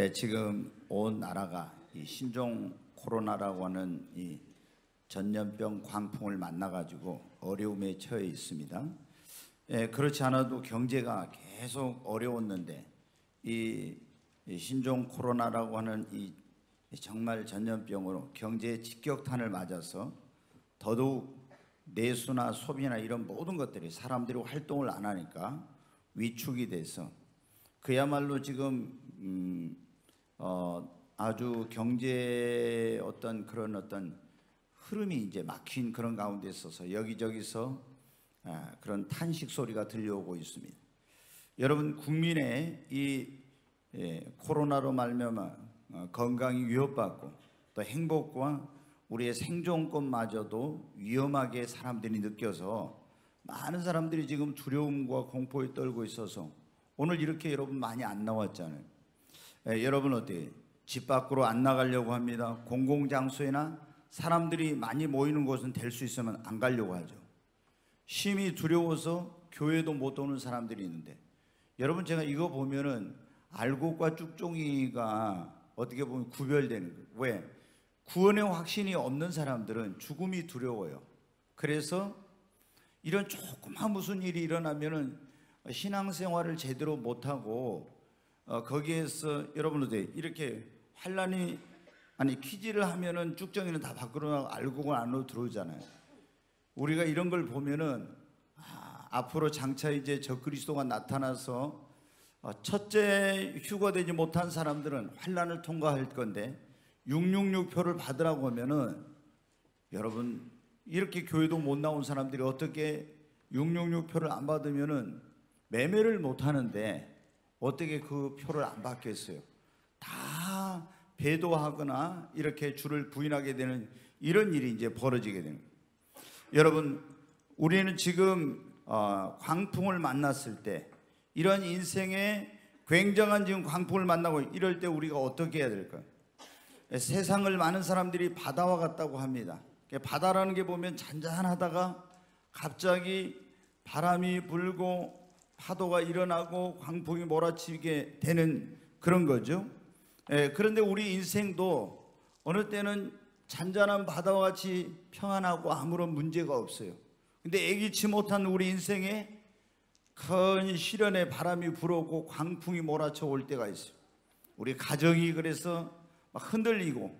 네, 지금 온 나라가 이 신종 코로나라고 하는 이 전염병 광풍을 만나가지고 어려움에 처해 있습니다. 그렇지 않아도 경제가 계속 어려웠는데 이 신종 코로나라고 하는 이 정말 전염병으로 경제의 직격탄을 맞아서 더더욱 내수나 소비나 이런 모든 것들이 사람들이 활동을 안 하니까 위축이 돼서 그야말로 지금 아주 경제의 어떤 흐름이 이제 막힌 그런 가운데 있어서 여기저기서 그런 탄식 소리가 들려오고 있습니다. 여러분, 국민의 이 코로나로 말미암아 건강이 위협받고 또 행복과 우리의 생존권마저도 위험하게 사람들이 느껴서 많은 사람들이 지금 두려움과 공포에 떨고 있어서 오늘 이렇게 여러분 많이 안 나왔잖아요. 여러분 어때요? 집 밖으로 안 나가려고 합니다. 공공장소에나 사람들이 많이 모이는 곳은 될 수 있으면 안 가려고 하죠. 심히 두려워서 교회도 못 오는 사람들이 있는데, 여러분 제가 이거 보면은 알곡과 쭉종이가 어떻게 보면 구별되는 거예요. 왜? 구원의 확신이 없는 사람들은 죽음이 두려워요. 그래서 이런 조그만 무슨 일이 일어나면은 신앙생활을 제대로 못하고 거기에서 여러분들 이렇게 환란이 퀴즈를 하면은 쭉정이는 다 밖으로 나가고 알곡은 안으로 들어오잖아요. 우리가 이런 걸 보면은 앞으로 장차 이제 적그리스도가 나타나서 첫째 휴거되지 못한 사람들은 환란을 통과할 건데 666표를 받으라고 하면은 여러분 이렇게 교회도 못 나온 사람들이 어떻게 666표를 안 받으면은 매매를 못 하는데 어떻게 그 표를 안 받겠어요? 다 배도하거나 이렇게 주를 부인하게 되는 이런 일이 이제 벌어지게 되는 거예요. 여러분, 우리는 지금 광풍을 만났을 때 이런 인생의 굉장한 지금 광풍을 만나고 이럴 때 우리가 어떻게 해야 될까요? 세상을 많은 사람들이 바다와 같다고 합니다. 바다라는 게 보면 잔잔하다가 갑자기 바람이 불고 파도가 일어나고 광풍이 몰아치게 되는 그런 거죠. 그런데 우리 인생도 어느 때는 잔잔한 바다와 같이 평안하고 아무런 문제가 없어요. 근데 예기치 못한 우리 인생에 큰 시련의 바람이 불어오고 광풍이 몰아쳐 올 때가 있어요. 우리 가정이 그래서 막 흔들리고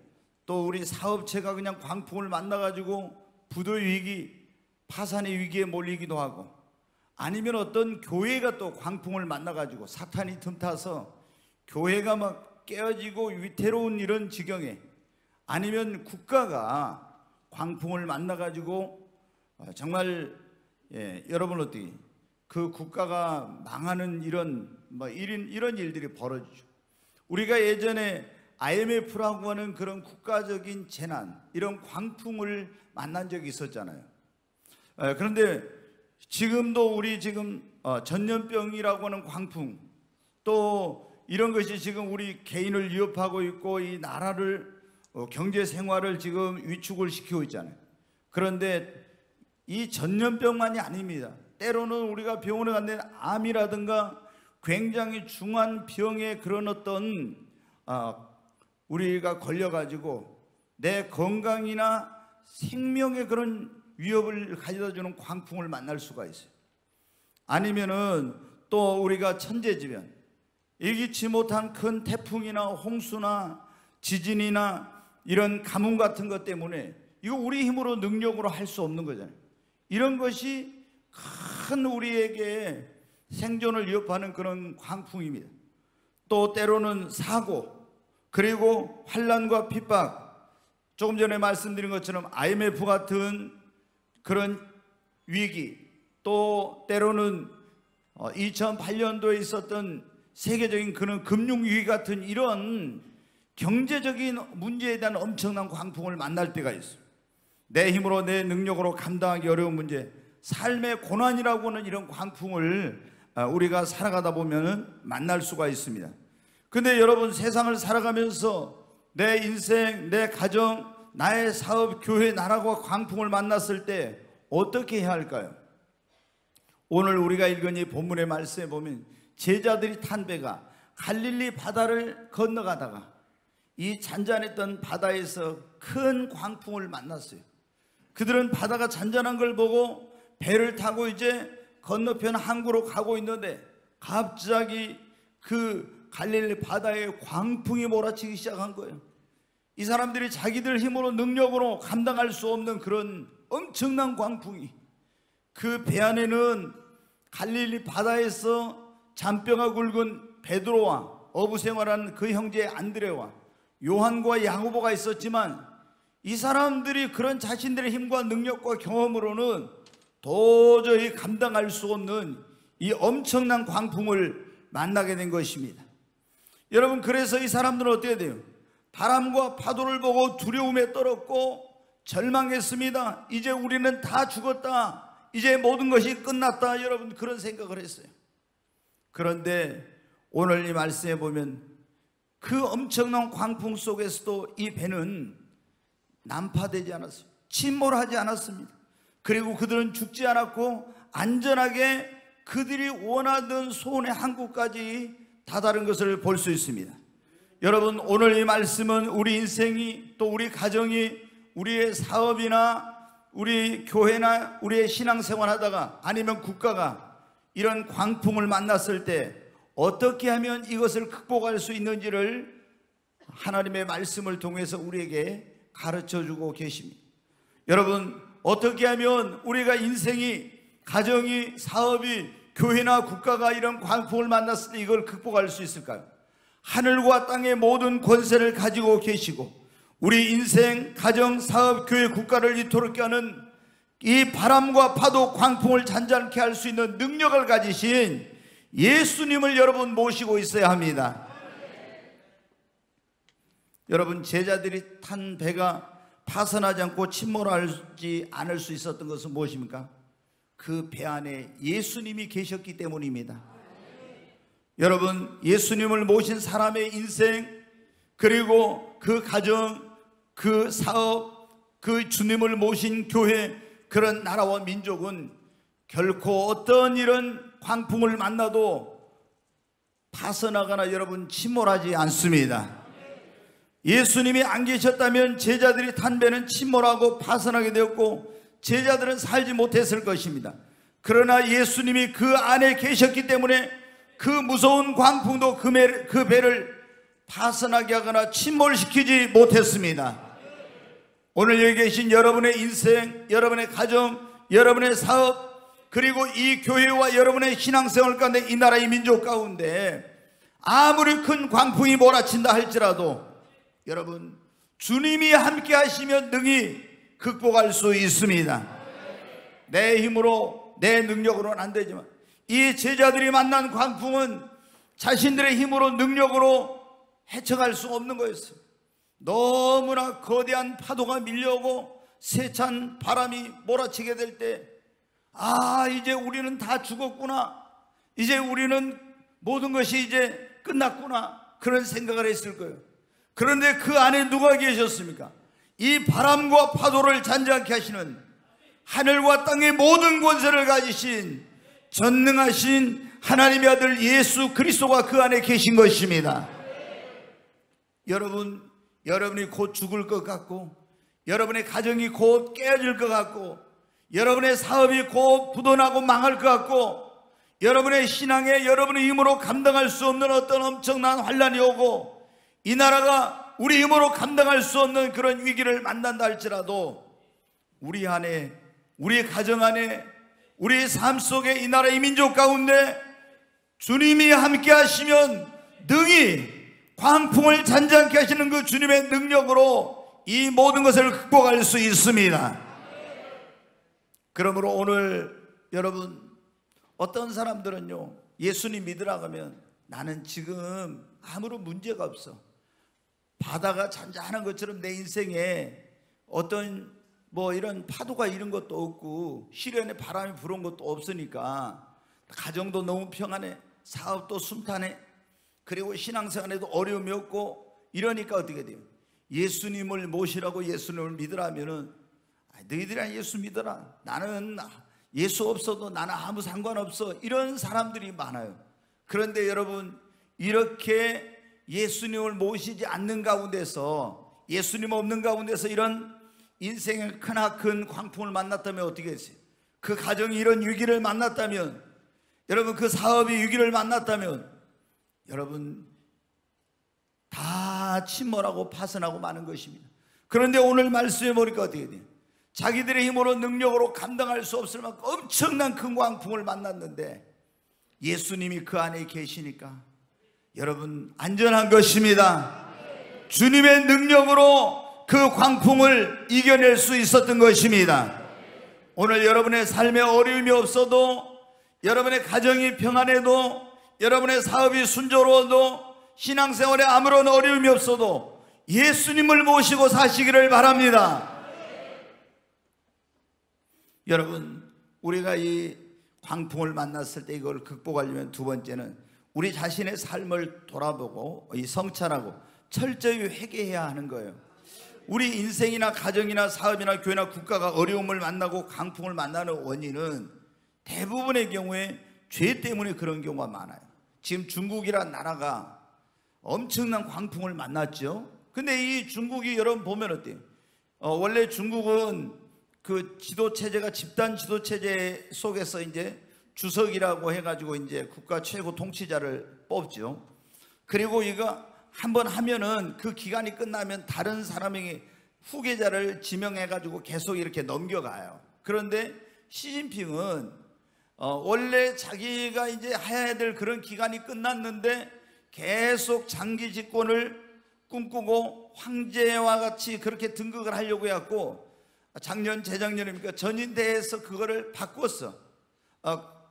또 우리 사업체가 그냥 광풍을 만나가지고 부도의 위기, 파산의 위기에 몰리기도 하고, 아니면 어떤 교회가 또 광풍을 만나가지고 사탄이 틈타서 교회가 막 깨어지고 위태로운 이런 지경에, 아니면 국가가 광풍을 만나가지고 정말 여러분 어떻게 그 국가가 망하는 이런 일들이 벌어지죠. 우리가 예전에 IMF라고 하는 그런 국가적인 재난, 이런 광풍을 만난 적이 있었잖아요. 그런데 지금도 우리 지금 전염병이라고 하는 광풍, 또 이런 것이 지금 우리 개인을 위협하고 있고 이 나라를 경제 생활을 지금 위축을 시키고 있잖아요. 그런데 이 전염병만이 아닙니다. 때로는 우리가 병원에 갔는데 암이라든가 굉장히 중한 병의 그런 어떤 우리가 걸려가지고 내 건강이나 생명의 그런 위협을 가져다주는 광풍을 만날 수가 있어요. 아니면은 또 우리가 천재지변, 예기치 못한 큰 태풍이나 홍수나 지진이나 이런 가뭄 같은 것 때문에 이거 우리 힘으로 능력으로 할 수 없는 거잖아요. 이런 것이 큰 우리에게 생존을 위협하는 그런 광풍입니다. 또 때로는 사고, 그리고 환난과 핍박, 조금 전에 말씀드린 것처럼 IMF 같은 그런 위기, 또 때로는 2008년도에 있었던 세계적인 그런 금융위기 같은 이런 경제적인 문제에 대한 엄청난 광풍을 만날 때가 있어요. 내 힘으로 내 능력으로 감당하기 어려운 문제, 삶의 고난이라고 하는 이런 광풍을 우리가 살아가다 보면 만날 수가 있습니다. 근데 여러분, 세상을 살아가면서 내 인생, 내 가정, 나의 사업, 교회, 나라가 광풍을 만났을 때 어떻게 해야 할까요? 오늘 우리가 읽은 이 본문의 말씀에 보면 제자들이 탄 배가 갈릴리 바다를 건너가다가 이 잔잔했던 바다에서 큰 광풍을 만났어요. 그들은 바다가 잔잔한 걸 보고 배를 타고 이제 건너편 항구로 가고 있는데 갑자기 그 갈릴리 바다에 광풍이 몰아치기 시작한 거예요. 이 사람들이 자기들 힘으로 능력으로 감당할 수 없는 그런 엄청난 광풍이, 그 배 안에는 갈릴리 바다에서 잔뼈가 굵은 베드로와 어부생활한 그 형제 안드레와 요한과 야고보가 있었지만 이 사람들이 그런 자신들의 힘과 능력과 경험으로는 도저히 감당할 수 없는 이 엄청난 광풍을 만나게 된 것입니다. 여러분, 그래서 이 사람들은 어떻게 돼요? 바람과 파도를 보고 두려움에 떨었고 절망했습니다. 이제 우리는 다 죽었다, 이제 모든 것이 끝났다, 여러분 그런 생각을 했어요. 그런데 오늘 이 말씀에 보면 그 엄청난 광풍 속에서도 이 배는 난파되지 않았어요. 침몰하지 않았습니다. 그리고 그들은 죽지 않았고 안전하게 그들이 원하던 소원의 항구까지 다다른 것을 볼 수 있습니다. 여러분, 오늘 이 말씀은 우리 인생이, 또 우리 가정이, 우리의 사업이나 우리 교회나 우리의 신앙생활 하다가, 아니면 국가가 이런 광풍을 만났을 때 어떻게 하면 이것을 극복할 수 있는지를 하나님의 말씀을 통해서 우리에게 가르쳐 주고 계십니다. 여러분, 어떻게 하면 우리가 인생이, 가정이, 사업이, 교회나 국가가 이런 광풍을 만났을 때 이걸 극복할 수 있을까요? 하늘과 땅의 모든 권세를 가지고 계시고 우리 인생, 가정, 사업, 교회, 국가를 이토록 하는 이 바람과 파도, 광풍을 잔잔케 할 수 있는 능력을 가지신 예수님을 여러분 모시고 있어야 합니다. 여러분, 제자들이 탄 배가 파선하지 않고 침몰하지 않을 수 있었던 것은 무엇입니까? 그 배 안에 예수님이 계셨기 때문입니다. 여러분, 예수님을 모신 사람의 인생, 그리고 그 가정, 그 사업, 그 주님을 모신 교회, 그런 나라와 민족은 결코 어떤 이런 광풍을 만나도 파선하거나 여러분 침몰하지 않습니다. 예수님이 안 계셨다면 제자들이 탄 배는 침몰하고 파선하게 되었고 제자들은 살지 못했을 것입니다. 그러나 예수님이 그 안에 계셨기 때문에 그 무서운 광풍도 그 배를 파선하게 하거나 침몰시키지 못했습니다. 오늘 여기 계신 여러분의 인생, 여러분의 가정, 여러분의 사업, 그리고 이 교회와 여러분의 신앙생활 가운데, 이 나라의 민족 가운데 아무리 큰 광풍이 몰아친다 할지라도 여러분, 주님이 함께 하시면 능히 극복할 수 있습니다. 내 힘으로, 내 능력으로는 안 되지만 이 제자들이 만난 광풍은 자신들의 힘으로, 능력으로 헤쳐갈 수 없는 거였어요. 너무나 거대한 파도가 밀려오고 세찬 바람이 몰아치게 될 때, 아, 이제 우리는 다 죽었구나, 이제 우리는 모든 것이 이제 끝났구나, 그런 생각을 했을 거예요. 그런데 그 안에 누가 계셨습니까? 이 바람과 파도를 잔잔케 하시는, 하늘과 땅의 모든 권세를 가지신 전능하신 하나님의 아들 예수 그리스도가 그 안에 계신 것입니다. 여러분, 여러분이 곧 죽을 것 같고, 여러분의 가정이 곧 깨어질 것 같고, 여러분의 사업이 곧 부도나고 망할 것 같고, 여러분의 신앙에 여러분의 힘으로 감당할 수 없는 어떤 엄청난 환란이 오고, 이 나라가 우리 힘으로 감당할 수 없는 그런 위기를 만난다 할지라도 우리 안에, 우리 가정 안에, 우리 삶 속에, 이 나라의 민족 가운데 주님이 함께 하시면 능히 광풍을 잔잔케 하시는 그 주님의 능력으로 이 모든 것을 극복할 수 있습니다. 그러므로 오늘 여러분, 어떤 사람들은요, 예수님 믿으라고 하면 나는 지금 아무런 문제가 없어, 바다가 잔잔한 것처럼 내 인생에 어떤 이런 파도가 이런 것도 없고 시련의 바람이 불어온 것도 없으니까 가정도 너무 평안해, 사업도 순탄해, 그리고 신앙생활에도 어려움이 없고, 이러니까 어떻게 돼요? 예수님을 모시라고, 예수님을 믿으라면은 너희들이랑 예수 믿어라, 나는 예수 없어도 나는 아무 상관없어, 이런 사람들이 많아요. 그런데 여러분, 이렇게 예수님을 모시지 않는 가운데서, 예수님 없는 가운데서 이런 인생의 크나큰 광풍을 만났다면 어떻게 했어요? 그 가정이 이런 위기를 만났다면, 여러분 그 사업이 위기를 만났다면 여러분 다 침몰하고 파산하고 마는 것입니다. 그런데 오늘 말씀해 보니까 어떻게 돼요? 자기들의 힘으로 능력으로 감당할 수 없을 만큼 엄청난 큰 광풍을 만났는데 예수님이 그 안에 계시니까 여러분 안전한 것입니다. 주님의 능력으로 그 광풍을 이겨낼 수 있었던 것입니다. 오늘 여러분의 삶에 어려움이 없어도, 여러분의 가정이 평안해도, 여러분의 사업이 순조로워도, 신앙생활에 아무런 어려움이 없어도 예수님을 모시고 사시기를 바랍니다. 여러분, 우리가 이 광풍을 만났을 때 이걸 극복하려면 두 번째는 우리 자신의 삶을 돌아보고 이 성찰하고 철저히 회개해야 하는 거예요. 우리 인생이나 가정이나 사업이나 교회나 국가가 어려움을 만나고 강풍을 만나는 원인은 대부분의 경우에 죄 때문에 그런 경우가 많아요. 지금 중국이라는 나라가 엄청난 광풍을 만났죠. 근데 이 중국이 여러분 보면 어때요? 원래 중국은 그 지도체제가 집단 지도체제 속에서 이제 주석이라고 해가지고 이제 국가 최고 통치자를 뽑죠. 그리고 이거 한번 하면은 그 기간이 끝나면 다른 사람에게 후계자를 지명해가지고 계속 이렇게 넘겨가요. 그런데 시진핑은 원래 자기가 이제 해야 될 그런 기간이 끝났는데 계속 장기 집권을 꿈꾸고 황제와 같이 그렇게 등극을 하려고 해갖고 작년 재작년입니까 전인대에서 그거를 바꿨어.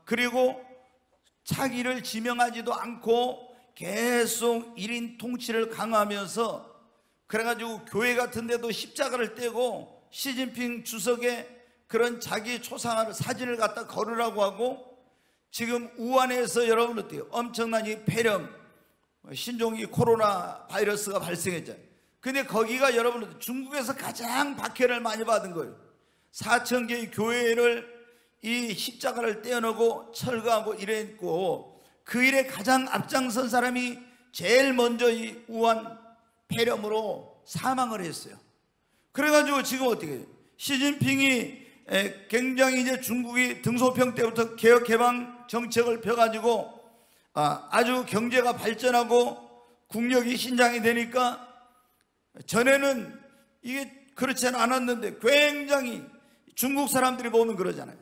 그리고 차기를 지명하지도 않고 계속 1인 통치를 강화하면서 그래가지고 교회 같은 데도 십자가를 떼고 시진핑 주석의 그런 자기 초상화를 사진을 갖다 걸으라고 하고, 지금 우한에서 여러분 어때요? 엄청난 이 폐렴 신종이 코로나 바이러스가 발생했잖아요. 근데 거기가 여러분 중국에서 가장 박해를 많이 받은 거예요. 4,000개의 교회를 이 십자가를 떼어놓고 철거하고 이랬고, 그 일에 가장 앞장선 사람이 제일 먼저 이 우한 폐렴으로 사망을 했어요. 그래가지고 지금 어떻게 해요? 시진핑이 굉장히 이제 중국이 등소평 때부터 개혁 개방 정책을 펴가지고 아주 경제가 발전하고 국력이 신장이 되니까, 전에는 이게 그렇지는 않았는데 굉장히 중국 사람들이 보면 그러잖아요.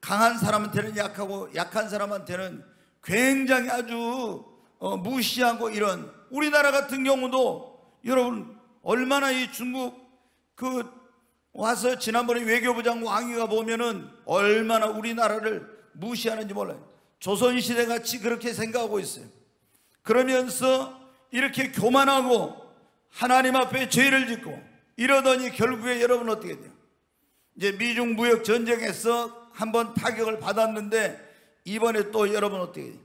강한 사람한테는 약하고 약한 사람한테는 굉장히 아주 무시하고, 이런 우리나라 같은 경우도 여러분 얼마나 이 중국 그 와서 지난번에 외교부장 왕이가 보면은 얼마나 우리나라를 무시하는지 몰라요. 조선시대 같이 그렇게 생각하고 있어요. 그러면서 이렇게 교만하고 하나님 앞에 죄를 짓고 이러더니 결국에 여러분 어떻게 돼요? 이제 미중 무역 전쟁에서 한번 타격을 받았는데 이번에 또 여러분 어떻게 돼요?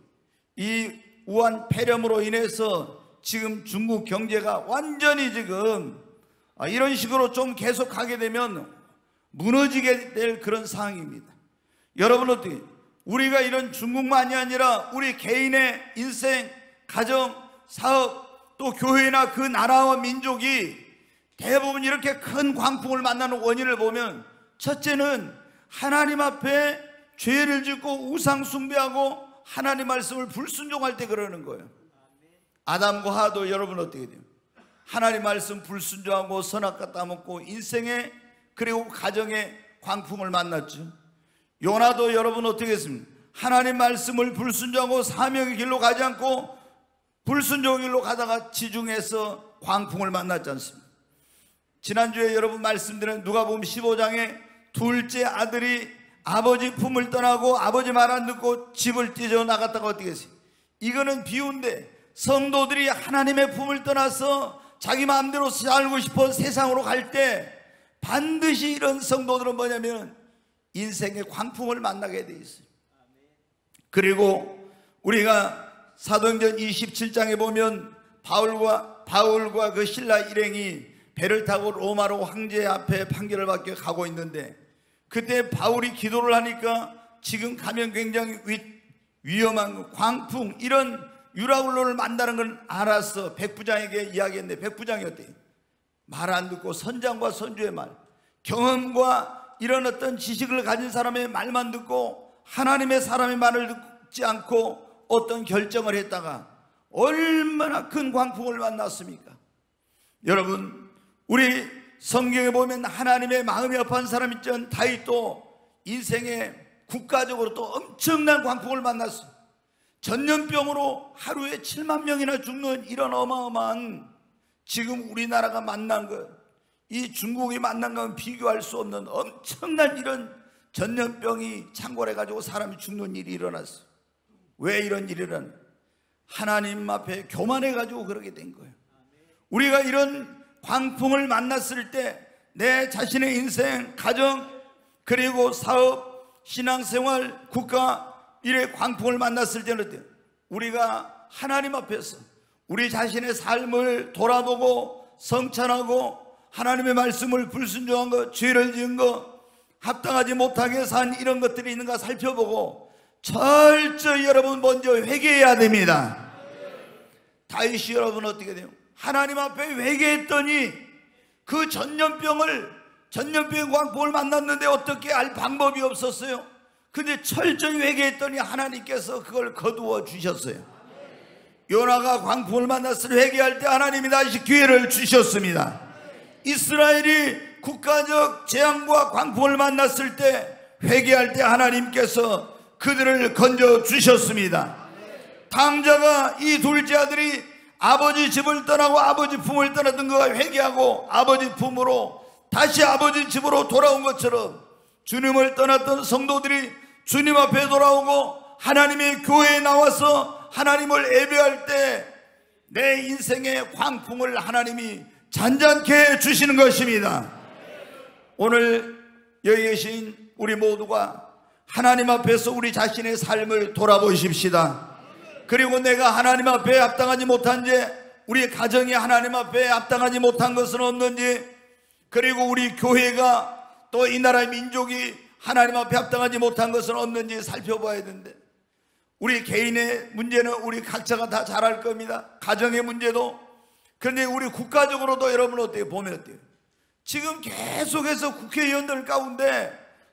이 우한 폐렴으로 인해서 지금 중국 경제가 완전히 지금 이런 식으로 좀 계속 가게 되면 무너지게 될 그런 상황입니다. 여러분 어떻게, 우리가 이런 중국만이 아니라 우리 개인의 인생, 가정, 사업, 또 교회나 그 나라와 민족이 대부분 이렇게 큰 광풍을 만나는 원인을 보면, 첫째는 하나님 앞에 죄를 짓고 우상 숭배하고 하나님 말씀을 불순종할 때 그러는 거예요. 아담과 하와도 여러분 어떻게 돼요? 하나님 말씀 불순종하고 선악과 따먹고 인생에 그리고 가정에 광풍을 만났죠. 요나도 여러분 어떻게 했습니까? 하나님 말씀을 불순종하고 사명의 길로 가지 않고 불순종의 길로 가다가 지중해서 광풍을 만났지 않습니까? 지난주에 여러분 말씀드린 누가복음 15장에 둘째 아들이 아버지 품을 떠나고 아버지 말 안 듣고 집을 뛰어나갔다가 어떻게 했어요? 이거는 비유인데, 성도들이 하나님의 품을 떠나서 자기 마음대로 살고 싶어 세상으로 갈 때 반드시 이런 성도들은 뭐냐면 인생의 광풍을 만나게 돼 있어요. 그리고 우리가 사도행전 27장에 보면 바울과 그 신라 일행이 배를 타고 로마로 황제 앞에 판결을 받게 가고 있는데, 그때 바울이 기도를 하니까 지금 가면 굉장히 위험한 광풍, 이런 유라굴로를 만나는 건 알았어. 백부장에게 이야기했는데 백부장이 어때? 말 안 듣고 선장과 선주의 말, 경험과 이런 어떤 지식을 가진 사람의 말만 듣고 하나님의 사람의 말을 듣지 않고 어떤 결정을 했다가 얼마나 큰 광풍을 만났습니까? 여러분, 우리 성경에 보면 하나님의 마음이 합한 사람 있죠. 다윗도 인생에 국가적으로 또 엄청난 광풍을 만났어요. 전염병으로 하루에 7만 명이나 죽는 이런 어마어마한, 지금 우리나라가 만난 것, 이 중국이 만난 것은 비교할 수 없는 엄청난 이런 전염병이 창궐해가지고 사람이 죽는 일이 일어났어요. 왜 이런 일이 일어났어요? 하나님 앞에 교만해가지고 그러게 된 거예요. 우리가 이런 광풍을 만났을 때 내 자신의 인생, 가정, 그리고 사업, 신앙생활, 국가, 이래 광풍을 만났을 때는 어때요? 우리가 하나님 앞에서 우리 자신의 삶을 돌아보고 성찰하고 하나님의 말씀을 불순종한 것, 죄를 지은 것, 합당하지 못하게 산 이런 것들이 있는가 살펴보고 철저히 여러분 먼저 회개해야 됩니다. 다윗이 여러분 어떻게 돼요? 하나님 앞에 회개했더니 그 전염병의 광풍을 만났는데 어떻게 알 방법이 없었어요. 근데 철저히 회개했더니 하나님께서 그걸 거두어 주셨어요. 요나가 광풍을 만났을 때 회개할 때 하나님이 다시 기회를 주셨습니다. 이스라엘이 국가적 재앙과 광풍을 만났을 때 회개할 때 하나님께서 그들을 건져 주셨습니다. 당자가 이 둘째 아들이 아버지 집을 떠나고 아버지 품을 떠났던 그가 회개하고 아버지 품으로 다시 아버지 집으로 돌아온 것처럼 주님을 떠났던 성도들이 주님 앞에 돌아오고 하나님의 교회에 나와서 하나님을 예배할 때 내 인생의 광풍을 하나님이 잔잔케 해주시는 것입니다. 오늘 여기 계신 우리 모두가 하나님 앞에서 우리 자신의 삶을 돌아보십시다. 그리고 내가 하나님 앞에 합당하지 못한지, 우리 가정이 하나님 앞에 합당하지 못한 것은 없는지, 그리고 우리 교회가 또 이 나라의 민족이 하나님 앞에 합당하지 못한 것은 없는지 살펴봐야 되는데, 우리 개인의 문제는 우리 각자가 다 잘 알 겁니다. 가정의 문제도. 그런데 우리 국가적으로도 여러분 어때요? 보면 어때요? 지금 계속해서 국회의원들 가운데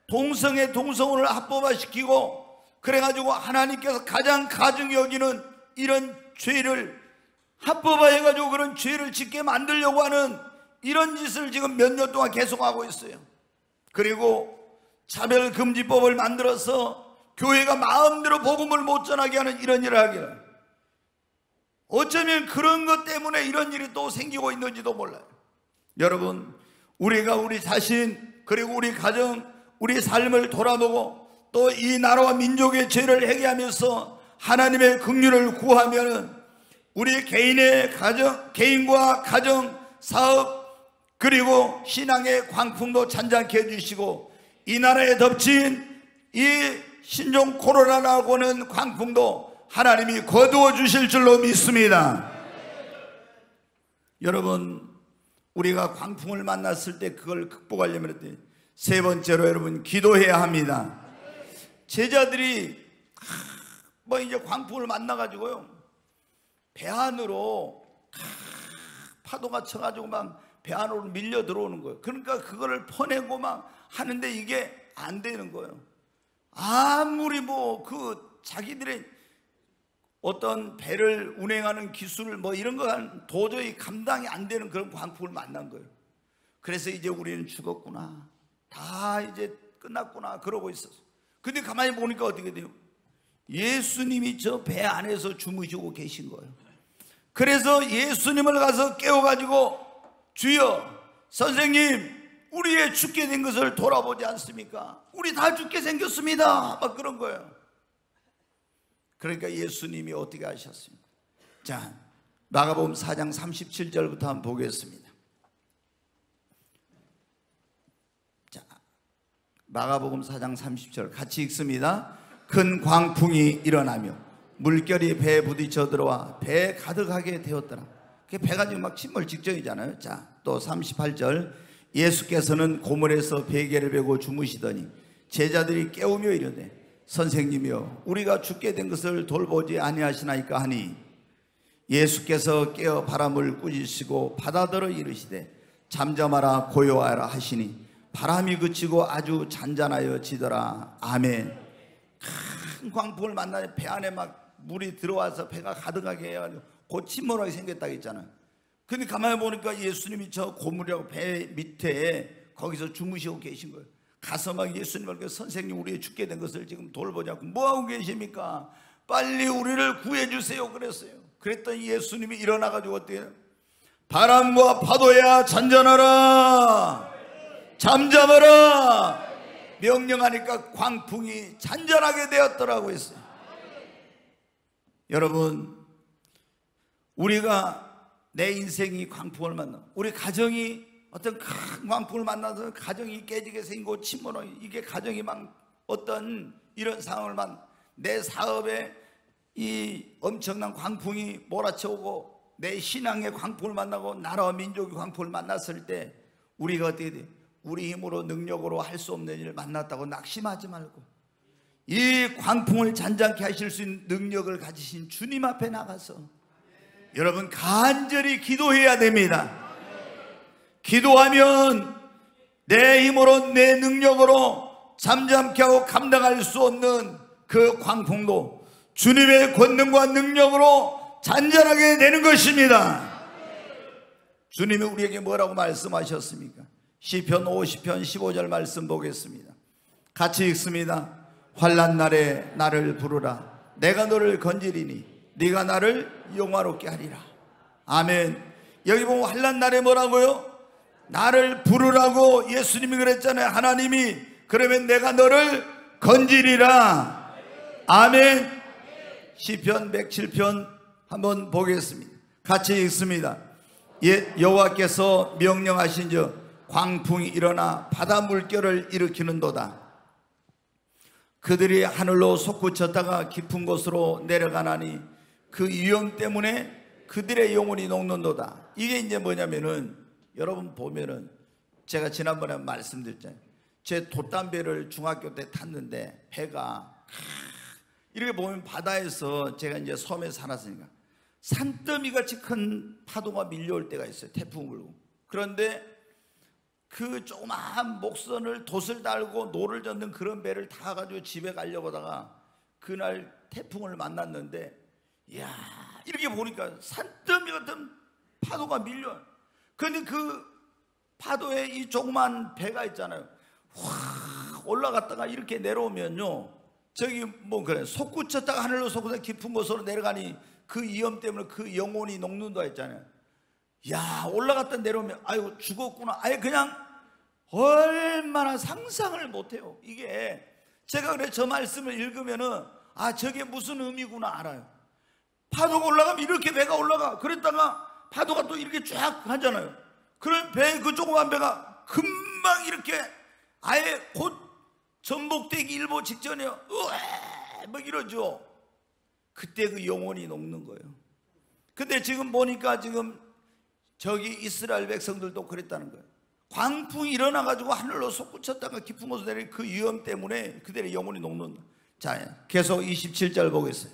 동성애 동성혼을 합법화시키고 그래가지고 하나님께서 가장 가증히 여기는 이런 죄를 합법화해가지고 그런 죄를 짓게 만들려고 하는 이런 짓을 지금 몇 년 동안 계속하고 있어요. 그리고 차별금지법을 만들어서 교회가 마음대로 복음을 못 전하게 하는 이런 일을 하기를, 어쩌면 그런 것 때문에 이런 일이 또 생기고 있는지도 몰라요. 여러분, 우리가 우리 자신 그리고 우리 가정, 우리 삶을 돌아보고 또 이 나라와 민족의 죄를 회개하면서 하나님의 긍휼을 구하면 우리 개인의 가정, 개인과 가정, 사업, 그리고 신앙의 광풍도 잔잔케 해주시고 이 나라에 덮친 이 신종 코로나라고 하는 광풍도 하나님이 거두어 주실 줄로 믿습니다. 여러분, 우리가 광풍을 만났을 때 그걸 극복하려면 세 번째로 여러분 기도해야 합니다. 제자들이 이제 광풍을 만나가지고요, 배 안으로 파도가 쳐가지고 막 배 안으로 밀려 들어오는 거예요. 그러니까 그거를 퍼내고 막 하는데 이게 안 되는 거예요. 아무리 자기들의 어떤 배를 운행하는 기술 이런 거 도저히 감당이 안 되는 그런 광풍을 만난 거예요. 그래서 이제 우리는 죽었구나, 다 이제 끝났구나 그러고 있었어요. 근데 가만히 보니까 어떻게 돼요? 예수님이 저 배 안에서 주무시고 계신 거예요. 그래서 예수님을 가서 깨워가지고 주여, 선생님, 우리의 죽게 된 것을 돌아보지 않습니까? 우리 다 죽게 생겼습니다. 막 그런 거예요. 그러니까 예수님이 어떻게 하셨습니까? 자, 마가복음 4장 37절부터 한번 보겠습니다. 자, 마가복음 4장 30절 같이 읽습니다. 큰 광풍이 일어나며 물결이 배에 부딪혀 들어와 배에 가득하게 되었더라. 배가 지금 막 침몰 직전이잖아요. 자, 또 38절, 예수께서는 고물에서 베개를 베고 주무시더니 제자들이 깨우며 이르되 선생님이여, 우리가 죽게 된 것을 돌보지 아니하시나이까 하니 예수께서 깨어 바람을 꾸짖으시고 바다더러 이르시되 잠잠하라 고요하라 하시니 바람이 그치고 아주 잔잔하여 지더라. 아멘. 큰 광풍을 만나니 배 안에 막 물이 들어와서 배가 가득하게 해가지고 곧 침몰하게 생겼다고 했잖아요. 근데 가만히 보니까 예수님이 저 고물이라고 배 밑에 거기서 주무시고 계신 거예요. 가서 막 예수님을, 선생님 우리 죽게 된 것을 지금 돌보자고 뭐하고 계십니까? 빨리 우리를 구해주세요 그랬어요. 그랬더니 예수님이 일어나가지고 어때요? 바람과 파도야 잔잔하라, 잠잠하라 명령하니까 광풍이 잔잔하게 되었더라고 했어요. 여러분, 우리가 내 인생이 광풍을 만나, 우리 가정이 어떤 큰 광풍을 만나서 가정이 깨지게 생기고 침몰하고, 이게 가정이 막 어떤 이런 상황을 내 사업에 이 엄청난 광풍이 몰아쳐오고 내 신앙의 광풍을 만나고 나라와 민족의 광풍을 만났을 때 우리가 어떻게 돼? 우리 힘으로 능력으로 할 수 없는 일을 만났다고 낙심하지 말고 이 광풍을 잔잔케 하실 수 있는 능력을 가지신 주님 앞에 나가서 여러분 간절히 기도해야 됩니다. 기도하면 내 힘으로 내 능력으로 잠잠케 하고 감당할 수 없는 그 광풍도 주님의 권능과 능력으로 잔잔하게 되는 것입니다. 주님이 우리에게 뭐라고 말씀하셨습니까? 시편 50편 15절 말씀 보겠습니다. 같이 읽습니다. 환난 날에 나를 부르라. 내가 너를 건지리니 네가 나를 영화롭게 하리라. 아멘. 여기 보면 환난 날에 뭐라고요? 나를 부르라고 예수님이 그랬잖아요. 하나님이. 그러면 내가 너를 건지리라. 아멘. 시편 107편 한번 보겠습니다. 같이 읽습니다. 여호와께서 명령하신즉 광풍이 일어나 바다 물결을 일으키는도다. 그들이 하늘로 솟구쳤다가 깊은 곳으로 내려가나니 그 위험 때문에 그들의 영혼이 녹는도다. 이게 이제 뭐냐면은 여러분 보면은 제가 지난번에 말씀드렸잖아요. 제 돛담배를 중학교 때 탔는데 배가 이렇게 보면 바다에서 제가 이제 섬에 살았으니까 산더미같이 큰 파도가 밀려올 때가 있어요. 태풍 불고. 그런데 그 조그마한 목선을 돛을 달고 노를 젓는 그런 배를 타가지고 집에 가려고 하다가 그날 태풍을 만났는데 이야, 이렇게 보니까 산더미 같은 파도가 밀려. 그런데 그 파도에 이 조그만 배가 있잖아요. 확 올라갔다가 이렇게 내려오면요, 저기 뭐 그래 솟구쳤다가 하늘로 솟구쳤다가 깊은 곳으로 내려가니 그 위험 때문에 그 영혼이 녹는다 했잖아요. 야, 올라갔다 내려오면 아이고 죽었구나. 아예 그냥 얼마나 상상을 못해요. 이게 제가 그래 저 말씀을 읽으면은 아, 저게 무슨 의미구나 알아요. 파도가 올라가면 이렇게 배가 올라가. 그랬다가 파도가 또 이렇게 쫙 하잖아요. 그럼 배, 그 조그만 배가 금방 이렇게 아예 곧 전복되기 일보 직전이에요. 으에 막 이러죠. 그때 그 영혼이 녹는 거예요. 근데 지금 보니까 지금 저기 이스라엘 백성들도 그랬다는 거예요. 광풍이 일어나가지고 하늘로 솟구쳤다가 깊은 곳으로 내린 그 위험 때문에 그들의 영혼이 녹는다. 자, 계속 27절 보겠어요.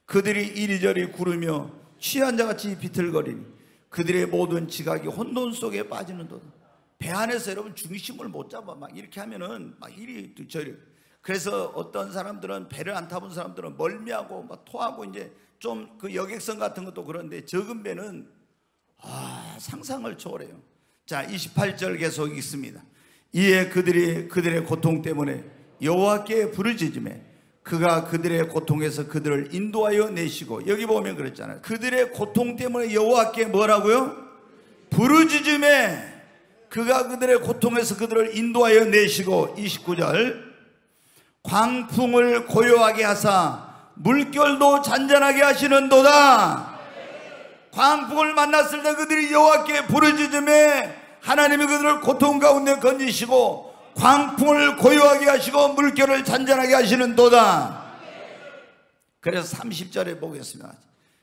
그들이 이리저리 구르며 취한 자같이 비틀거리니 그들의 모든 지각이 혼돈 속에 빠지는도다. 배 안에서 여러분 중심을 못 잡아. 막 이렇게 하면은 막 이리 저리. 그래서 어떤 사람들은 배를 안 타본 사람들은 멀미하고 막 토하고 이제 좀 그 여객선 같은 것도 그런데 적은 배는 상상을 초월해요. 자, 28절 계속 읽습니다. 이에 그들이 그들의 고통 때문에 여호와께 부르짖으매 그가 그들의 고통에서 그들을 인도하여 내시고, 여기 보면 그랬잖아요. 그들의 고통 때문에 여호와께 뭐라고요? 부르짖으매 그가 그들의 고통에서 그들을 인도하여 내시고, 29절 광풍을 고요하게 하사 물결도 잔잔하게 하시는도다. 광풍을 만났을 때 그들이 여호와께 부르짖으매 하나님이 그들을 고통 가운데 건지시고 광풍을 고요하게 하시고 물결을 잔잔하게 하시는도다. 그래서 30절에 보겠습니다.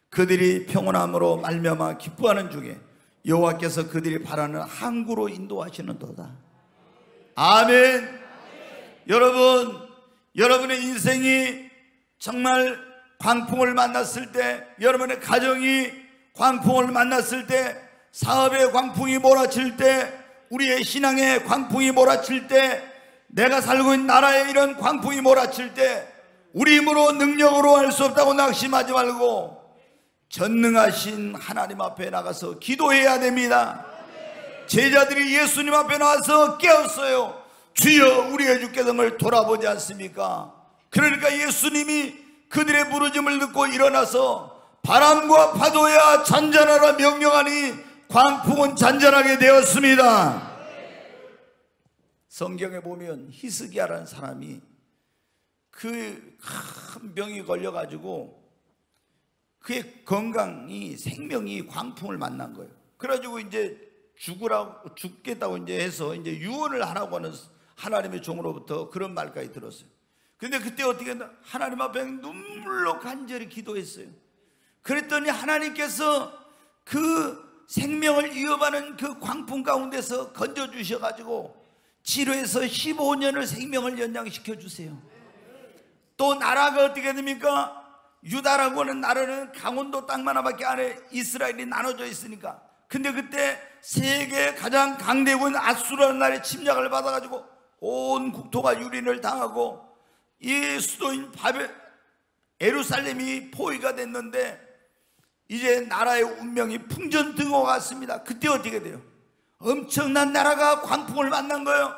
그들이 평온함으로 말미암아 기뻐하는 중에 여호와께서 그들이 바라는 항구로 인도하시는도다. 아멘. 여러분, 여러분의 인생이 정말 광풍을 만났을 때 여러분의 가정이 광풍을 만났을 때, 사업의 광풍이 몰아칠 때, 우리의 신앙의 광풍이 몰아칠 때, 내가 살고 있는 나라에 이런 광풍이 몰아칠 때 우리 힘으로 능력으로 할 수 없다고 낙심하지 말고 전능하신 하나님 앞에 나가서 기도해야 됩니다. 제자들이 예수님 앞에 나와서 깨었어요. 주여 우리의 주께 등을 돌아보지 않습니까? 그러니까 예수님이 그들의 부르짐을 듣고 일어나서 바람과 파도야 잔잔하라 명령하니 광풍은 잔잔하게 되었습니다. 성경에 보면 히스기야라는 사람이 그 큰 병이 걸려가지고 그의 건강이, 생명이 광풍을 만난 거예요. 그래가지고 이제 죽겠다고 이제 해서 이제 유언을 하라고 하는 하나님의 종으로부터 그런 말까지 들었어요. 근데 그때 어떻게 했나? 하나님 앞에 눈물로 간절히 기도했어요. 그랬더니 하나님께서 그 생명을 위협하는 그 광풍 가운데서 건져주셔가지고 치료해서 15년을 생명을 연장시켜 주세요. 또 나라가 어떻게 됩니까? 유다라고 하는 나라는 강원도 땅만 하나밖에 안에 이스라엘이 나눠져 있으니까. 근데 그때 세계 가장 강대국인 아수라는 나라의 침략을 받아가지고 온 국토가 유린을 당하고 이 수도인 예루살렘이 포위가 됐는데 이제 나라의 운명이 풍전등화 같습니다. 그때 어떻게 돼요? 엄청난 나라가 광풍을 만난 거예요.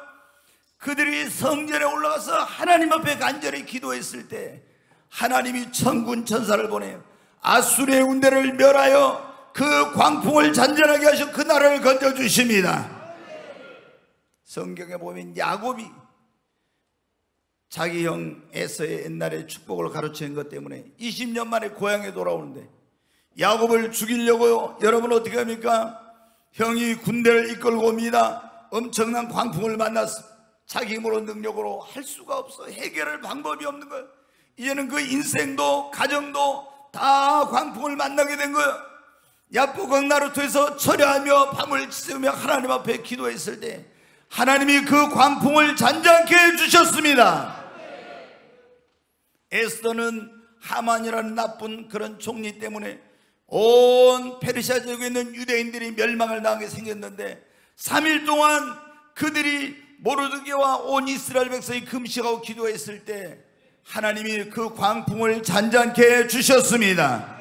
그들이 성전에 올라가서 하나님 앞에 간절히 기도했을 때 하나님이 천군 천사를 보내요. 아수르의 군대를 멸하여 그 광풍을 잔잔하게 하셔 그 나라를 건져주십니다. 성경에 보면 야곱이 자기 형 에서의 옛날에 축복을 가르치는 것 때문에 20년 만에 고향에 돌아오는데 야곱을 죽이려고요. 여러분 어떻게 합니까? 형이 군대를 이끌고 옵니다. 엄청난 광풍을 만났습니다. 자기 힘으로 능력으로 할 수가 없어. 해결할 방법이 없는 거예요. 이제는 그 인생도 가정도 다 광풍을 만나게 된 거예요. 야복강 나루터에서 철야하며 밤을 지새우며 하나님 앞에 기도했을 때 하나님이 그 광풍을 잔잔케 해주셨습니다. 에스더는 하만이라는 나쁜 그런 총리 때문에 온 페르시아 지역에 있는 유대인들이 멸망을 당하게 생겼는데 3일 동안 그들이 모르드게와 온 이스라엘 백성이 금식하고 기도했을 때 하나님이 그 광풍을 잔잔케 해주셨습니다.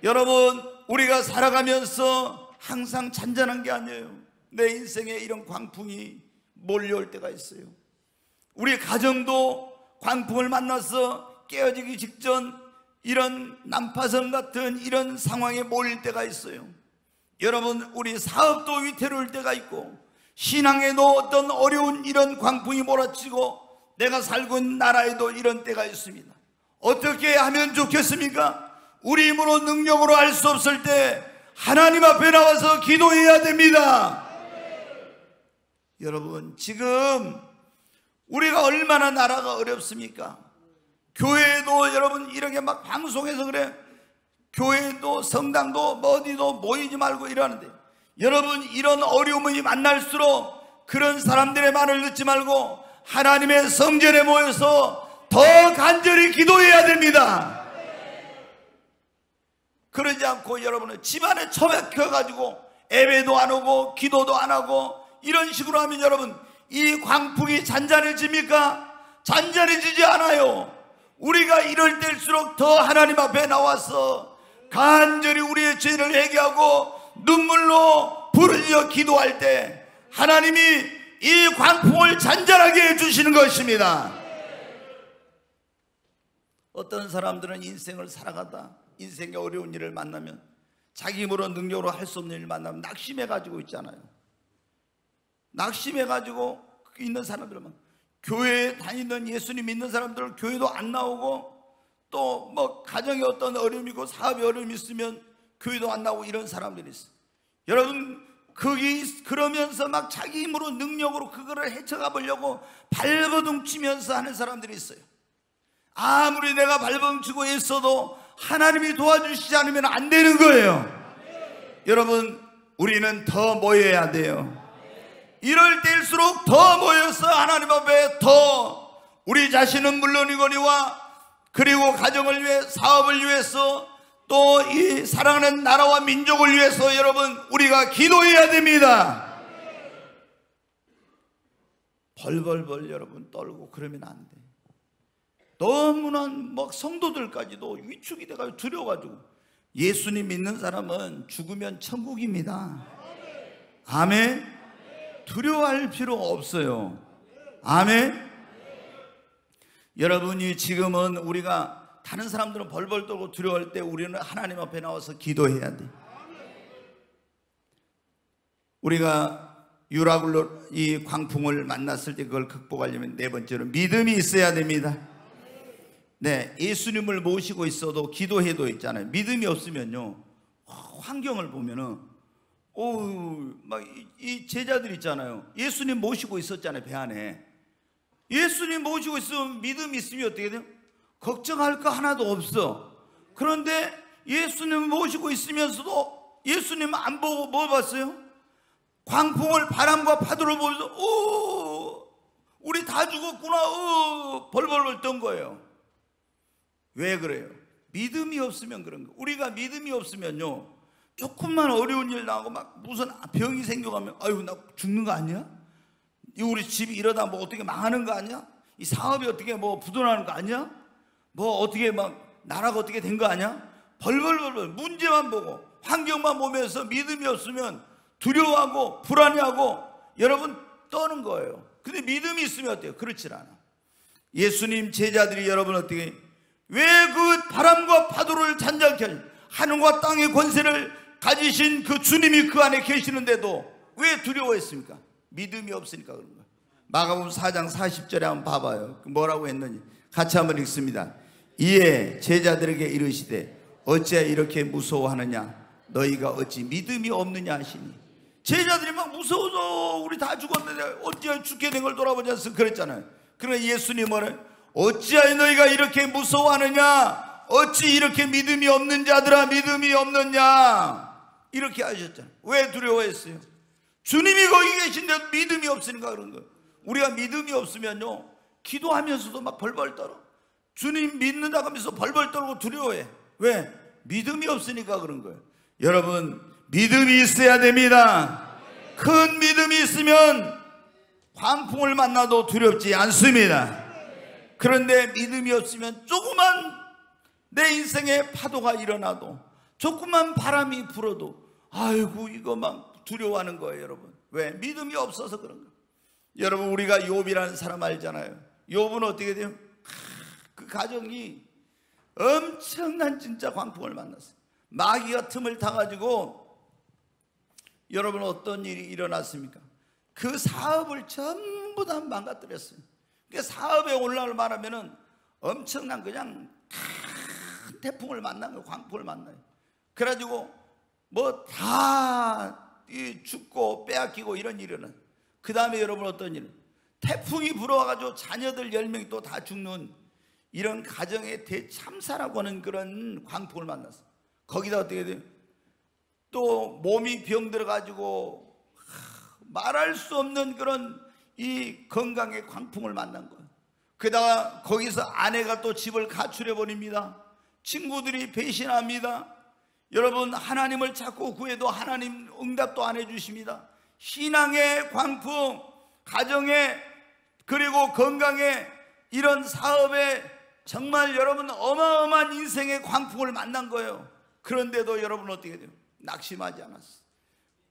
여러분 우리가 살아가면서 항상 잔잔한 게 아니에요. 내 인생에 이런 광풍이 몰려올 때가 있어요. 우리 가정도 광풍을 만나서 깨어지기 직전 이런 난파선 같은 이런 상황에 몰릴 때가 있어요. 여러분 우리 사업도 위태로울 때가 있고 신앙에도 어떤 어려운 이런 광풍이 몰아치고 내가 살고 있는 나라에도 이런 때가 있습니다. 어떻게 하면 좋겠습니까? 우리 힘으로 능력으로 할 수 없을 때 하나님 앞에 나와서 기도해야 됩니다. 여러분 지금 우리가 얼마나 나라가 어렵습니까? 교회도 여러분 이렇게 막 방송해서 그래 교회도 성당도 어디도 모이지 말고 이러는데 여러분 이런 어려움이 만날수록 그런 사람들의 말을 듣지 말고 하나님의 성전에 모여서 더 간절히 기도해야 됩니다. 그러지 않고 여러분은 집안에 처박혀가지고 예배도 안 오고 기도도 안 하고 이런 식으로 하면 여러분 이 광풍이 잔잔해집니까? 잔잔해지지 않아요. 우리가 이럴 때일수록 더 하나님 앞에 나와서 간절히 우리의 죄를 회개하고 눈물로 부르짖어 기도할 때 하나님이 이 광풍을 잔잔하게 해주시는 것입니다. 어떤 사람들은 인생을 살아가다 인생의 어려운 일을 만나면 자기 힘으로 능력으로 할 수 없는 일을 만나면 낙심해가지고 있잖아요. 낙심해가지고 있는 사람들은 교회에 다니는 예수님 믿는 사람들은 교회도 안 나오고 또 뭐 가정에 어떤 어려움이고 사업에 어려움이 있으면 교회도 안 나오고 이런 사람들이 있어요. 여러분 그러면서 막 자기 힘으로 능력으로 그거를 헤쳐가 보려고 발버둥치면서 하는 사람들이 있어요. 아무리 내가 발버둥치고 있어도 하나님이 도와주시지 않으면 안 되는 거예요. 여러분 우리는 더 모여야 돼요. 이럴 때일수록 더 모여서 하나님 앞에 더 우리 자신은 물론이거니와 그리고 가정을 위해 사업을 위해서 또 이 사랑하는 나라와 민족을 위해서 여러분 우리가 기도해야 됩니다. 벌벌벌 여러분 떨고 그러면 안 돼. 너무나 막 성도들까지도 위축이 돼가지고 두려워가지고. 예수님 믿는 사람은 죽으면 천국입니다. 아멘. 두려워할 필요 없어요. 아멘. 여러분이 지금은 우리가 다른 사람들은 벌벌 떨고 두려워할 때 우리는 하나님 앞에 나와서 기도해야 돼. 우리가 유라굴로 이 광풍을 만났을 때 그걸 극복하려면 네 번째로 믿음이 있어야 됩니다. 네, 예수님을 모시고 있어도 기도해도 있잖아요. 믿음이 없으면요, 환경을 보면은 막 이 제자들 있잖아요. 예수님 모시고 있었잖아요, 배 안에. 예수님 모시고 있으면 믿음이 있으면 어떻게 돼요? 걱정할 거 하나도 없어. 그런데 예수님 모시고 있으면서도 예수님 안 보고 뭐 봤어요? 광풍을 바람과 파도를 보면서 우리 다 죽었구나 벌벌벌 떤 거예요. 왜 그래요? 믿음이 없으면 그런 거예요. 우리가 믿음이 없으면요, 조금만 어려운 일 나오고 막 무슨 병이 생겨가면 아유 나 죽는 거 아니야? 우리 집이 이러다 뭐 어떻게 망하는 거 아니야? 이 사업이 어떻게 뭐 부도나는 거 아니야? 뭐 어떻게 막 나라가 어떻게 된 거 아니야? 벌벌벌 문제만 보고 환경만 보면서 믿음이 없으면 두려워하고 불안해하고 여러분 떠는 거예요. 근데 믿음이 있으면 어때요? 그렇지 않아. 예수님 제자들이 여러분 어떻게 왜 그 바람과 파도를 잔잔케 하신 하늘과 땅의 권세를 가지신 그 주님이 그 안에 계시는데도 왜 두려워했습니까? 믿음이 없으니까 그런 거예요. 마가복음 4장 40절에 한번 봐봐요. 뭐라고 했는지 같이 한번 읽습니다. 이에 제자들에게 이르시되 어찌하여 이렇게 무서워하느냐? 너희가 어찌 믿음이 없느냐 하시니. 제자들이 막 무서워서 우리 다 죽었는데 어찌하여 죽게 된 걸 돌아보지 않습니까? 그랬잖아요. 그러나 예수님은 어찌하여 너희가 이렇게 무서워하느냐? 어찌 이렇게 믿음이 없는 자들아 믿음이 없느냐? 이렇게 하셨잖아요. 왜 두려워했어요? 주님이 거기 계신데 믿음이 없으니까 그런 거예요. 우리가 믿음이 없으면요, 기도하면서도 막 벌벌 떨어. 주님 믿는다고 하면서 벌벌 떨고 두려워해. 왜? 믿음이 없으니까 그런 거예요. 여러분 믿음이 있어야 됩니다. 큰 믿음이 있으면 광풍을 만나도 두렵지 않습니다. 그런데 믿음이 없으면 조그만 내 인생에 파도가 일어나도 조그만 바람이 불어도 아이고 이거 막 두려워하는 거예요. 여러분 왜? 믿음이 없어서 그런 거예요. 여러분 우리가 욥이라는 사람 알잖아요. 욥은 어떻게 돼요? 그 가정이 엄청난 진짜 광풍을 만났어요. 마귀가 틈을 타가지고 여러분 어떤 일이 일어났습니까? 그 사업을 전부 다 망가뜨렸어요. 그러니까 사업에 올라올 말하면은 엄청난 그냥 큰 태풍을 만난 거예요. 광풍을 만나요. 그래가지고 뭐 다 죽고 빼앗기고 이런 일은. 그 다음에 여러분 어떤 일? 태풍이 불어와가지고 자녀들 10명이 또 다 죽는 이런 가정의 대참사라고 하는 그런 광풍을 만났어요. 거기다 어떻게 돼요? 또 몸이 병들어가지고 말할 수 없는 그런 이 건강의 광풍을 만난 거예요. 게다가 거기서 아내가 또 집을 가출해 버립니다. 친구들이 배신합니다. 여러분 하나님을 자꾸 구해도 하나님 응답도 안 해주십니다. 신앙의 광풍, 가정에 그리고 건강에 이런 사업에 정말 여러분 어마어마한 인생의 광풍을 만난 거예요. 그런데도 여러분 어떻게 돼요? 낙심하지 않았어요.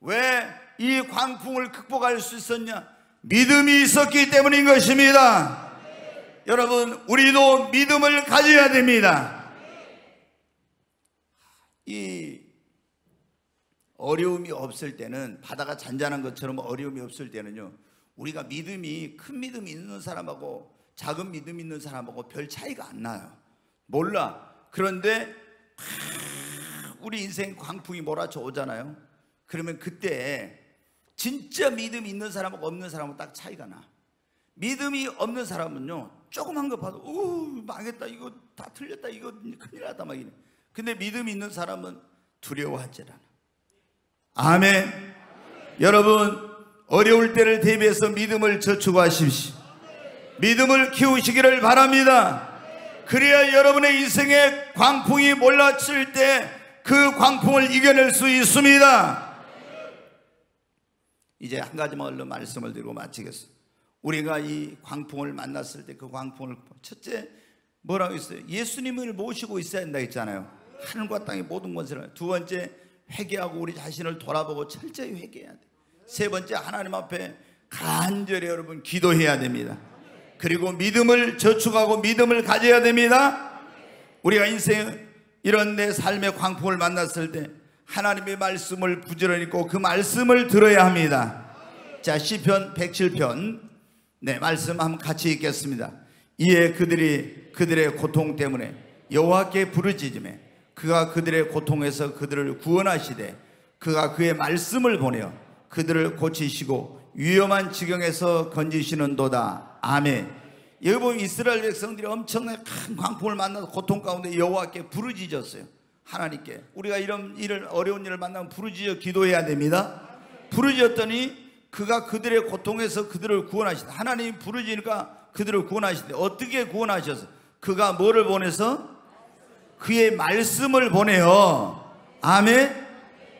왜 이 광풍을 극복할 수 있었냐? 믿음이 있었기 때문인 것입니다. 여러분 우리도 믿음을 가져야 됩니다. 이 어려움이 없을 때는 바다가 잔잔한 것처럼 어려움이 없을 때는요, 우리가 믿음이 큰 믿음이 있는 사람하고 작은 믿음 있는 사람하고 별 차이가 안 나요. 몰라. 그런데 우리 인생 광풍이 몰아쳐 오잖아요. 그러면 그때 진짜 믿음이 있는 사람하고 없는 사람하고 딱 차이가 나. 믿음이 없는 사람은요, 조그만 거 봐도 망했다, 이거 다 틀렸다, 이거 큰일 났다 막 이래. 근데 믿음이 있는 사람은 두려워하지 않아. 아멘. 여러분 어려울 때를 대비해서 믿음을 저축하십시오. 믿음을 키우시기를 바랍니다. 그래야 여러분의 인생에 광풍이 몰아칠 때 그 광풍을 이겨낼 수 있습니다. 이제 한 가지만 얼른 말씀을 드리고 마치겠습니다. 우리가 이 광풍을 만났을 때 그 광풍을, 첫째 뭐라고 했어요? 예수님을 모시고 있어야 된다 했잖아요. 하늘과 땅의 모든 것을. 두 번째, 회개하고 우리 자신을 돌아보고 철저히 회개해야 돼. 세 번째, 하나님 앞에 간절히 여러분 기도해야 됩니다. 그리고 믿음을 저축하고 믿음을 가져야 됩니다. 우리가 인생 이런 내 삶의 광풍을 만났을 때 하나님의 말씀을 부지런히 읽고 그 말씀을 들어야 합니다. 자, 시편 107편 말씀 한번 같이 읽겠습니다. 이에 그들이 그들의 고통 때문에 여호와께 부르짖으매 그가 그들의 고통에서 그들을 구원하시되 그가 그의 말씀을 보내어 그들을 고치시고 위험한 지경에서 건지시는도다. 아멘. 여기 보면 이스라엘 백성들이 엄청나게 큰 광풍을 만나서 고통 가운데 여호와께 부르짖었어요. 하나님께. 우리가 이런 일을, 어려운 일을 만나면 부르짖어 기도해야 됩니다. 부르짖었더니 그가 그들의 고통에서 그들을 구원하시다. 하나님이 부르짖으니까 그들을 구원하시대. 어떻게 구원하셔서? 그가 뭐를 보내서? 그의 말씀을 보내요. 아멘.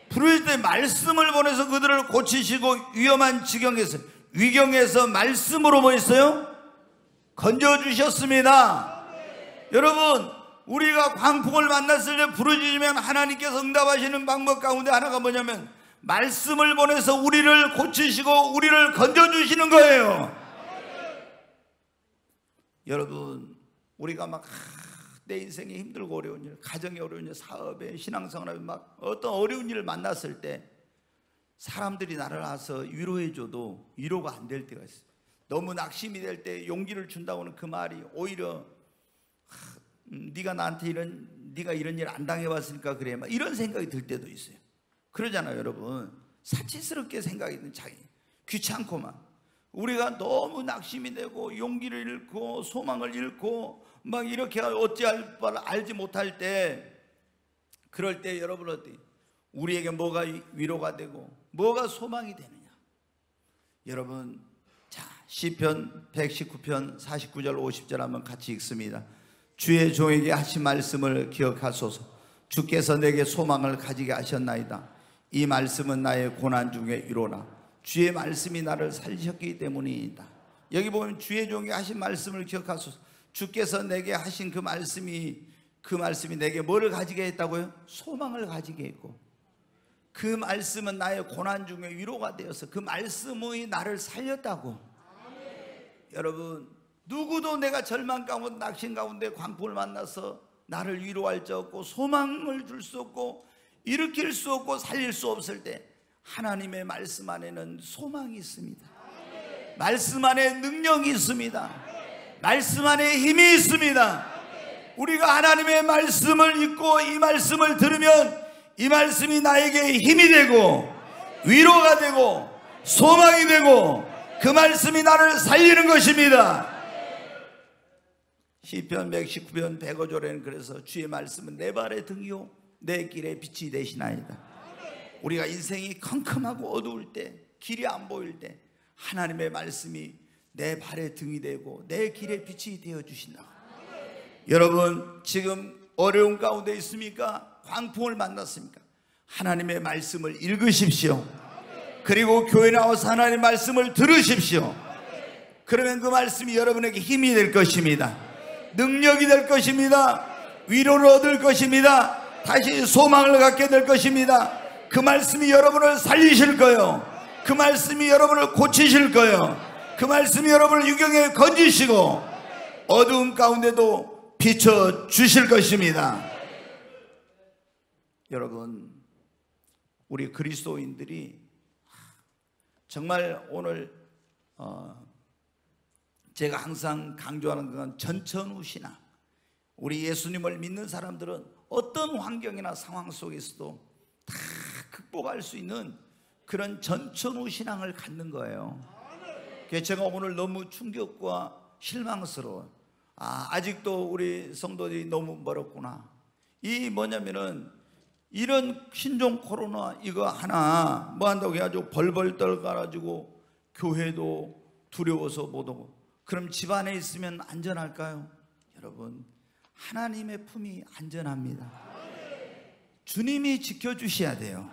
부르짖을 때 말씀을 보내서 그들을 고치시고 위험한 지경에서, 위경에서 말씀으로 뭐 했어요? 건져주셨습니다. 여러분, 우리가 광풍을 만났을 때 부르짖으면 하나님께서 응답하시는 방법 가운데 하나가 뭐냐면 말씀을 보내서 우리를 고치시고 우리를 건져주시는 거예요. 여러분, 우리가 막 내 인생에 힘들고 어려운 일, 가정에 어려운 일, 사업에, 신앙생활에 막 어떤 어려운 일을 만났을 때 사람들이 나를 와서 위로해줘도 위로가 안 될 때가 있어요. 너무 낙심이 될 때 용기를 준다고는 그 말이 오히려 네가 나한테 네가 이런 일 안 당해봤으니까 그래, 막 이런 생각이 들 때도 있어요. 그러잖아요. 여러분, 사치스럽게 생각이 드는, 자기 귀찮고만. 우리가 너무 낙심이 되고 용기를 잃고 소망을 잃고 막 이렇게 어찌할 바를 알지 못할 때, 그럴 때 여러분 어때? 우리에게 뭐가 위로가 되고 뭐가 소망이 되느냐? 여러분, 자, 시편 119편 49절 50절 한번 같이 읽습니다. 주의 종에게 하신 말씀을 기억하소서. 주께서 내게 소망을 가지게 하셨나이다. 이 말씀은 나의 고난 중에 위로라. 주의 말씀이 나를 살리셨기 때문이다. 여기 보면 주의 종에게 하신 말씀을 기억하소서. 주께서 내게 하신 그 말씀이 내게 뭐를 가지게 했다고요? 소망을 가지게 했고, 그 말씀은 나의 고난 중에 위로가 되어서 그 말씀이 나를 살렸다고. 여러분, 누구도 내가 절망 가운데, 낙심 가운데 광풍을 만나서 나를 위로할 수 없고 소망을 줄 수 없고 일으킬 수 없고 살릴 수 없을 때 하나님의 말씀 안에는 소망이 있습니다. 말씀 안에 능력이 있습니다. 말씀 안에 힘이 있습니다. 우리가 하나님의 말씀을 읽고 이 말씀을 들으면 이 말씀이 나에게 힘이 되고 위로가 되고 소망이 되고 그 말씀이 나를 살리는 것입니다. 시편 119편 105절에는 그래서 주의 말씀은 내 발의 등이요 내 길의 빛이 되시나이다. 우리가 인생이 컴컴하고 어두울 때, 길이 안 보일 때 하나님의 말씀이 내 발의 등이 되고 내 길의 빛이 되어주신다. 여러분, 지금 어려운 가운데 있습니까? 광풍을 만났습니까? 하나님의 말씀을 읽으십시오. 그리고 교회 나와서 하나님의 말씀을 들으십시오. 그러면 그 말씀이 여러분에게 힘이 될 것입니다. 능력이 될 것입니다. 위로를 얻을 것입니다. 다시 소망을 갖게 될 것입니다. 그 말씀이 여러분을 살리실 거예요. 그 말씀이 여러분을 고치실 거예요. 그 말씀이 여러분을 유경에 건지시고 어두움 가운데도 비춰주실 것입니다. 여러분, 우리 그리스도인들이 정말 오늘 제가 항상 강조하는 건 전천후 신앙. 우리 예수님을 믿는 사람들은 어떤 환경이나 상황 속에서도 다 극복할 수 있는 그런 전천후 신앙을 갖는 거예요. 그래서 제가 오늘 너무 충격과 실망스러워. 아직도 우리 성도들이 너무 멀었구나. 이 뭐냐면은 이런 신종 코로나 이거 하나 뭐 한다고 해가지고 벌벌 떨가지고 교회도 두려워서 못 오고, 그럼 집 안에 있으면 안전할까요? 여러분, 하나님의 품이 안전합니다. 주님이 지켜주셔야 돼요.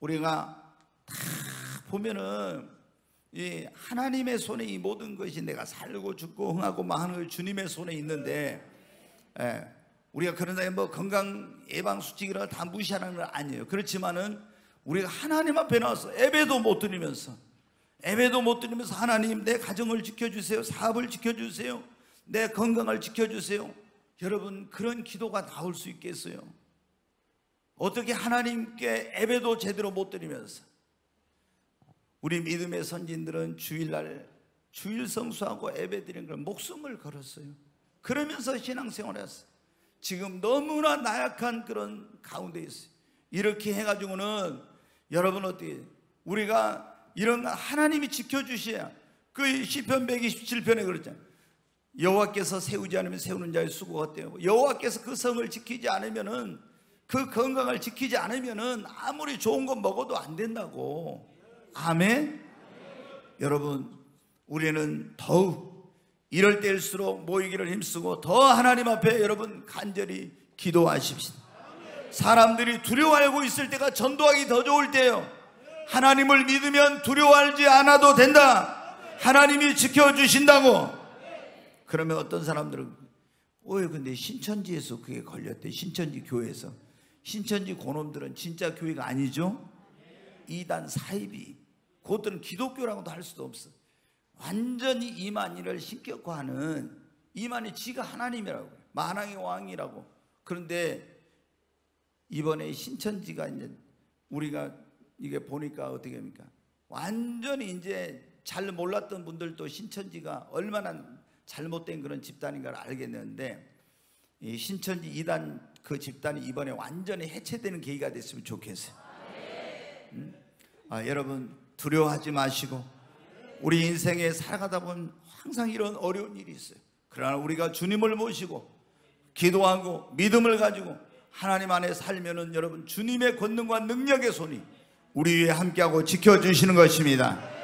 우리가 다 보면은 이 하나님의 손에 이 모든 것이 내가 살고 죽고 흥하고 망하는 걸 주님의 손에 있는데, 우리가 그런다고 뭐 건강 예방 수칙이라고 다 무시하는 건 아니에요. 그렇지만은 우리가 하나님 앞에 나와서 예배도 못 드리면서 하나님 내 가정을 지켜주세요, 사업을 지켜주세요, 내 건강을 지켜주세요. 여러분, 그런 기도가 나올 수 있겠어요? 어떻게 하나님께 예배도 제대로 못 드리면서. 우리 믿음의 선진들은 주일날 주일 성수하고 예배 드리는 걸 목숨을 걸었어요. 그러면서 신앙생활을 했어요. 지금 너무나 나약한 그런 가운데 있어요. 이렇게 해가지고는 여러분 어떻게, 우리가 이런 하나님이 지켜주셔야. 그 시편 127편에 그랬잖아요. 여호와께서 세우지 않으면 세우는 자의 수고가 어때요? 여호와께서 그 성을 지키지 않으면은, 그 건강을 지키지 않으면은 아무리 좋은 거 먹어도 안 된다고. 아멘? 여러분, 우리는 더욱 이럴 때일수록 모이기를 힘쓰고 더 하나님 앞에 여러분 간절히 기도하십시오. 사람들이 두려워하고 있을 때가 전도하기 더 좋을 때예요. 하나님을 믿으면 두려워하지 않아도 된다. 하나님이 지켜주신다고. 그러면 어떤 사람들은 근데 신천지에서 그게 걸렸대. 신천지 교회에서. 신천지 고놈들은 진짜 교회가 아니죠. 이단 사이비, 그것들은 기독교라고도 할 수도 없어. 완전히 이만희를 신격화하는, 이만희 지가 하나님이라고, 만왕의 왕이라고. 그런데 이번에 신천지가 이제 우리가 이게 보니까 어떻게 합니까? 완전히 이제 잘 몰랐던 분들도 신천지가 얼마나 잘못된 그런 집단인가를 알겠는데, 이 신천지 이단 그 집단이 이번에 완전히 해체되는 계기가 됐으면 좋겠어요. 여러분, 두려워하지 마시고, 우리 인생에 살아가다 보면 항상 이런 어려운 일이 있어요. 그러나 우리가 주님을 모시고 기도하고 믿음을 가지고 하나님 안에 살면은 여러분, 주님의 권능과 능력의 손이 우리 위에 함께하고 지켜주시는 것입니다.